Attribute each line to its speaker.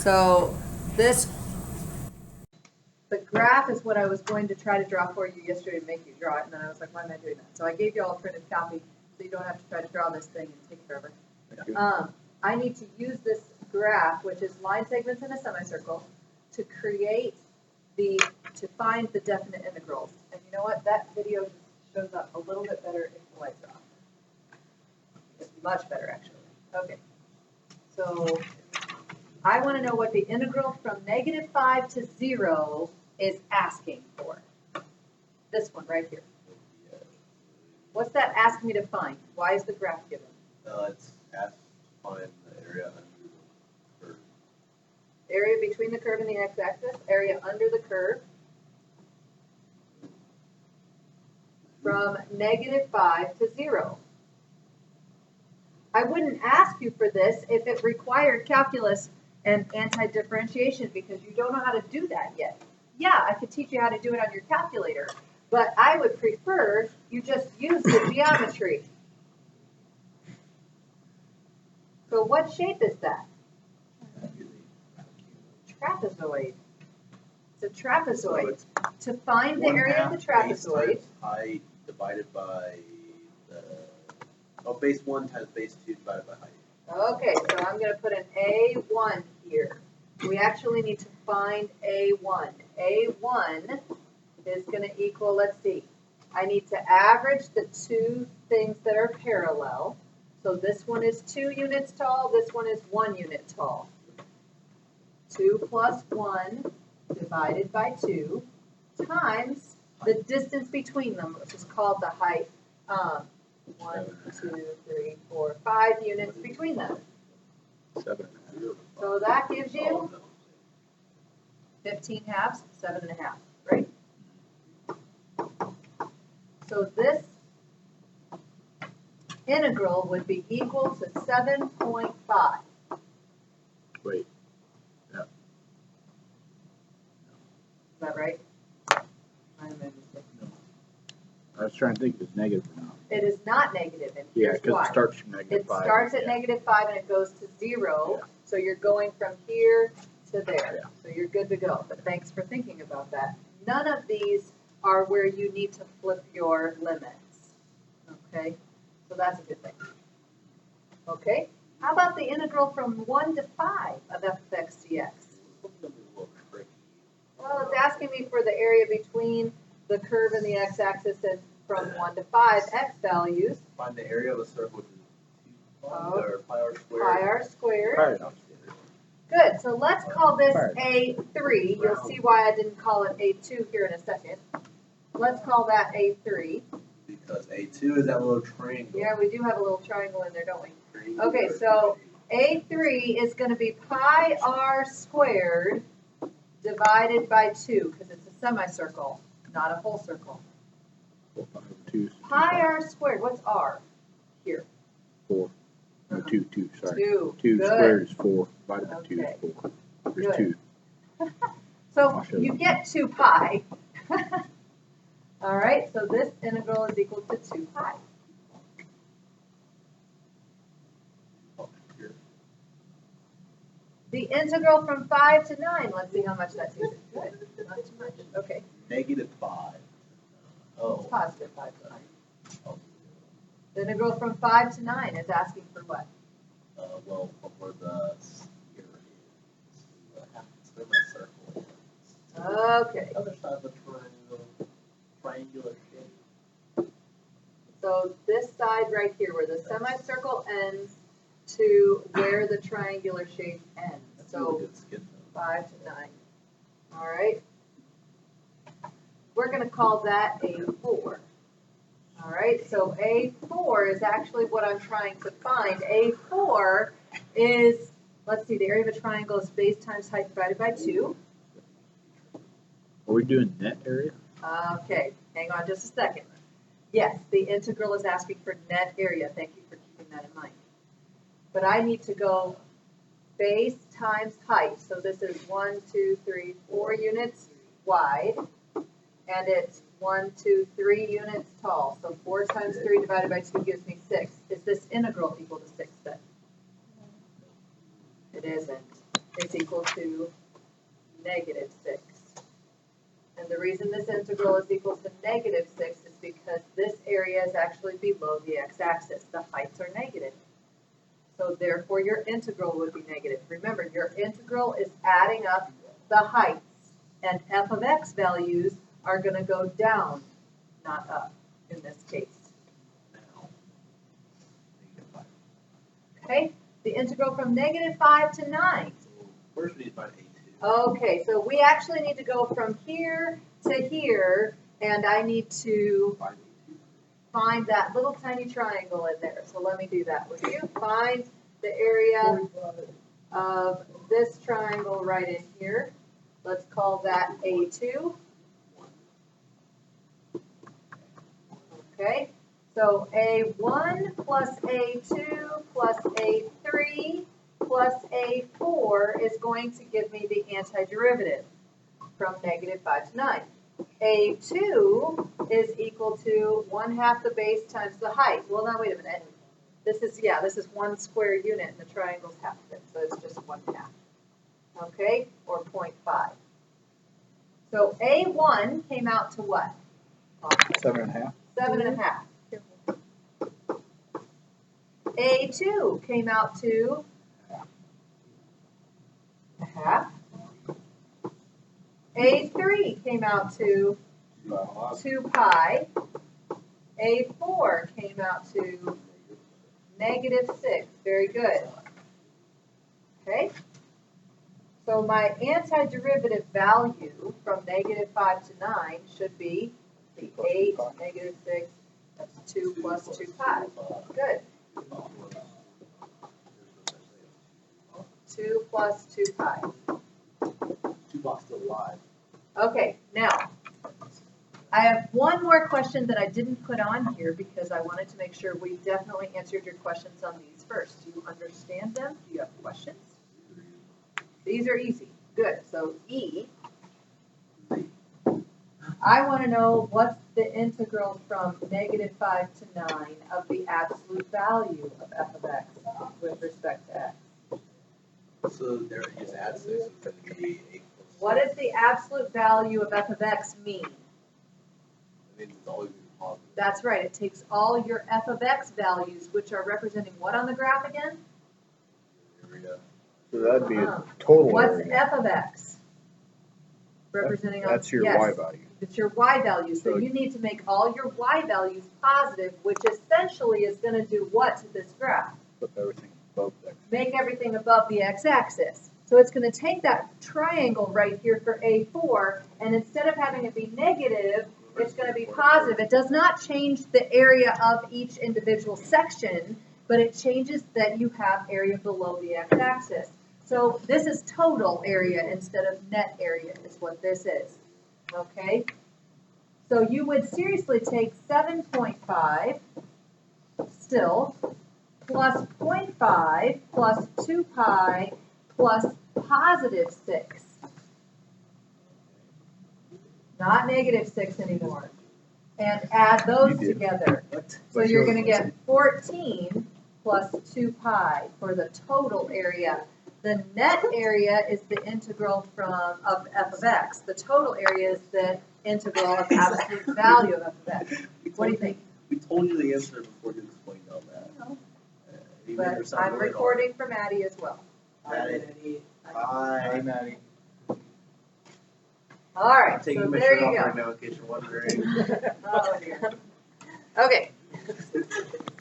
Speaker 1: So this, the graph is what I was going to try to draw for you yesterday to make you draw it, and then I was like, why am I doing that? So I gave you all a printed copy, so you don't have to try to draw this thing and take forever. I need to use this graph, which is line segments in a semicircle, to create to find the definite integrals. And you know what? That video just shows up a little bit better if the lights are off. It's much better, actually. Okay. So I want to know what the integral from -5 to 0 is asking for. This one right here. What's that asking me to find? Why is the graph given?
Speaker 2: It's asked to find the area under the curve.
Speaker 1: Area between the curve and the x-axis, area under the curve, from -5 to 0. I wouldn't ask you for this if it required calculus and anti-differentiation because you don't know how to do that yet. Yeah, I could teach you how to do it on your calculator, but I would prefer you just use the geometry. So what shape is that? Trapezoid. It's a trapezoid. So to find the area of the trapezoid,
Speaker 2: Height divided by the base 1 times base 2 divided by height.
Speaker 1: Okay, so I'm going to put an A1 here. We actually need to find A1. A1 is going to equal, let's see, I need to average the two things that are parallel. So this one is 2 units tall, this one is 1 unit tall. 2 plus 1 divided by 2 times the distance between them, which is called the height. 1, 2, 3, 4, 5 units between them.
Speaker 3: 7.
Speaker 1: So that gives you 15 halves, 7.5, right? So this integral would be equal to 7.5.
Speaker 3: Wait. Yeah.
Speaker 1: Is that right?
Speaker 3: I was trying to think if it's negative or not.
Speaker 1: It is not negative, and
Speaker 3: Yeah,
Speaker 1: here's
Speaker 3: because
Speaker 1: why.
Speaker 3: it starts from -5.
Speaker 1: It starts at -5 and it goes to 0,
Speaker 3: Yeah.
Speaker 1: so you're going from here to there.
Speaker 3: Yeah.
Speaker 1: So you're good to go, but thanks for thinking about that. None of these are where you need to flip your limits, okay? So that's a good thing. Okay, how about the integral from 1 to 5 of f of x dx? Well, it's asking me for the area between the curve and the x-axis and from 1 to 5 x values.
Speaker 2: Find the area of a circle, which is 2 or pi r squared.
Speaker 1: Pi r squared.
Speaker 3: Right.
Speaker 1: Good, so let's call this A3. You'll see why I didn't call it A2 here in a second. Let's call that A3.
Speaker 2: Because A2 is that little triangle.
Speaker 1: Yeah, we do have a little triangle in there, don't we? Okay, so A3 is going to be pi r squared divided by 2, because it's a semicircle, not a whole circle.
Speaker 3: 4, 5, 2.
Speaker 1: Pi r squared, what's r here?
Speaker 3: 4. No, 2, sorry.
Speaker 1: 2.
Speaker 3: 2
Speaker 1: Good.
Speaker 3: squared is 4. Divided by 2
Speaker 1: Okay.
Speaker 3: is 4. There's
Speaker 1: Good.
Speaker 3: 2.
Speaker 1: So you get 2 pi. All right, so this integral is equal to 2 pi. The integral from 5 to 9, let's see how much that takes. Good, not too much. Okay,
Speaker 2: -5. Oh.
Speaker 1: it's positive 5 to 9.
Speaker 2: Oh.
Speaker 1: The integral from 5 to 9 is asking for what?
Speaker 2: Well, where the sphere is, it's in my circle.
Speaker 1: Okay,
Speaker 2: The other side of the triangular shape.
Speaker 1: so this side right here, where the semicircle ends to where the triangular shape ends.
Speaker 2: That's
Speaker 1: So
Speaker 2: really good skin, though.
Speaker 1: 5 to 9. All right. We're going to call that A4. All right, so A4 is actually what I'm trying to find. A4 is, let's see, the area of a triangle is base times height divided by 2.
Speaker 3: Are we doing net area?
Speaker 1: Okay, hang on just a second. Yes, the integral is asking for net area. Thank you for keeping that in mind. But I need to go base times height. So this is 1, 2, 3, 4 units wide, and it's 1, 2, 3 units tall. So 4 times 3 divided by 2 gives me 6. Is this integral equal to 6 then? It isn't. is equal to -6. And the reason this integral is equal to -6 is because this area is actually below the x-axis. The heights are negative. So therefore your integral would be negative. Remember, your integral is adding up the heights, and f of x values are going to go down, not up in this case. Okay, the integral from -5 to 9.
Speaker 2: So first we need to find A2.
Speaker 1: Okay, so we actually need to go from here to here, and I need to
Speaker 2: Find A2.
Speaker 1: find that little tiny triangle in there. So let me do that with you. Find the area of this triangle right in here. Let's call that A2. Okay, so A1 plus A2 plus A3 plus A4 is going to give me the antiderivative from -5 to 9. A2 is equal to 1/2 the base times the height. Well, now wait a minute. This is 1 square unit and the triangle's half of it, so it's just 1/2. Okay, or 0.5. So A1 came out to what?
Speaker 3: 7.5.
Speaker 1: 7.5. A2 came out to 1/2. A3 came out to 2 pi. A4 came out to -6. Very good. Okay. So my antiderivative value from -5 to 9 should be the 8, -6, that's 2 plus 2 pi. Good. 2 plus 2 pi.
Speaker 2: 2 blocks still alive.
Speaker 1: Okay, now, I have one more question that I didn't put on here because I wanted to make sure we definitely answered your questions on these first. Do you understand them? Do you have questions? These are easy. Good. So E, I want to know what's the integral from -5 to 9 of the absolute value of f of x with respect to x.
Speaker 2: So there, you just add 6, so it's going to be 8 plus 6.
Speaker 1: What does the absolute value of f of x mean?
Speaker 2: I mean, it's always been positive.
Speaker 1: That's right. It takes all your f of x values, which are representing what on the graph again?
Speaker 2: Area.
Speaker 3: So that'd be a total
Speaker 1: What's
Speaker 3: area.
Speaker 1: f of x? Representing on,
Speaker 3: That's your
Speaker 1: yes,
Speaker 3: y value.
Speaker 1: it's your y value. So
Speaker 3: So-
Speaker 1: you need to make all your y values positive, which essentially is going to do what to this graph?
Speaker 3: Put everything above x.
Speaker 1: Make everything above the x-axis. So it's going to take that triangle right here for A4, and instead of having it be negative, it's going to be positive. It does not change the area of each individual section, but it changes that you have area below the x-axis. So this is total area instead of net area is what this is, okay? So you would seriously take 7.5 still, plus 0.5 plus 2 pi plus +6. Not -6 anymore. And add those
Speaker 3: You did.
Speaker 1: together.
Speaker 2: What?
Speaker 1: So you're going to get 14 plus 2 pi for the total area. The net area is the integral of f of x. The total area is the integral of absolute value of f of x. What do you think?
Speaker 2: We told you the answer before you explained all that. You made
Speaker 1: But
Speaker 2: yourself
Speaker 1: I'm
Speaker 2: really
Speaker 1: recording for Maddie as well.
Speaker 2: hard. Maddie. Hi.
Speaker 3: Maddie.
Speaker 1: All right,
Speaker 2: I'm taking
Speaker 1: so
Speaker 2: my
Speaker 1: there
Speaker 2: shirt off
Speaker 1: you
Speaker 2: right
Speaker 1: go.
Speaker 2: now in case you're wondering.
Speaker 1: Oh, dear. Okay,